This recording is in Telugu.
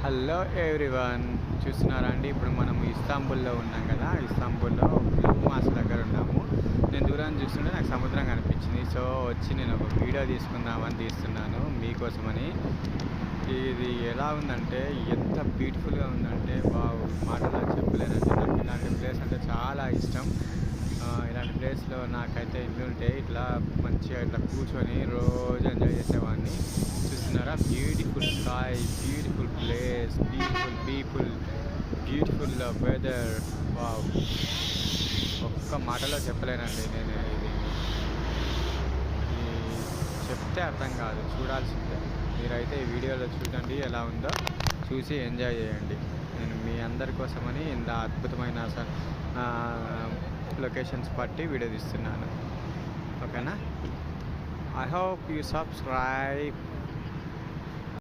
హలో ఎవ్రీవన్, చూస్తున్నారా అండి? ఇప్పుడు మనం ఇస్తాంబుల్లో ఉన్నాం కదా. ఇస్తాంబుల్లో బ్లూ మాస్ దగ్గర ఉన్నాము. నేను దూరాన్ని చూస్తుంటే నాకు సముద్రం కనిపించింది. సో వచ్చి నేను ఒక వీడియో తీసుకుందామని తీస్తున్నాను మీకోసమని. ఇది ఎలా ఉందంటే, ఎంత బ్యూటిఫుల్గా ఉందంటే మాటలో చెప్పలేనండి. నాకు ఇలాంటి ప్లేస్ అంటే చాలా ఇష్టం. ఇలాంటి ప్లేస్లో నాకైతే ఉంటే ఇట్లా మంచిగా ఇట్లా కూర్చొని రోజు ఎంజాయ్ చేసేవాడిని. చూస్తున్నారా, beautiful sky, beautiful place, beautiful people, beautiful weather. Wow, ఒక్క మాటలో చెప్పలేనండి. నేను ఇది చెప్తే అర్థం కాదు, చూడాల్సిందే. మీరైతే ఈ వీడియోలో చూడండి ఎలా ఉందో, చూసి ఎంజాయ్ చేయండి. నేను మీ అందరి కోసమని ఇంత అద్భుతమైన లొకేషన్స్ పట్టి వీడియో తీస్తున్నాను. ఓకేనా? I hope you subscribe.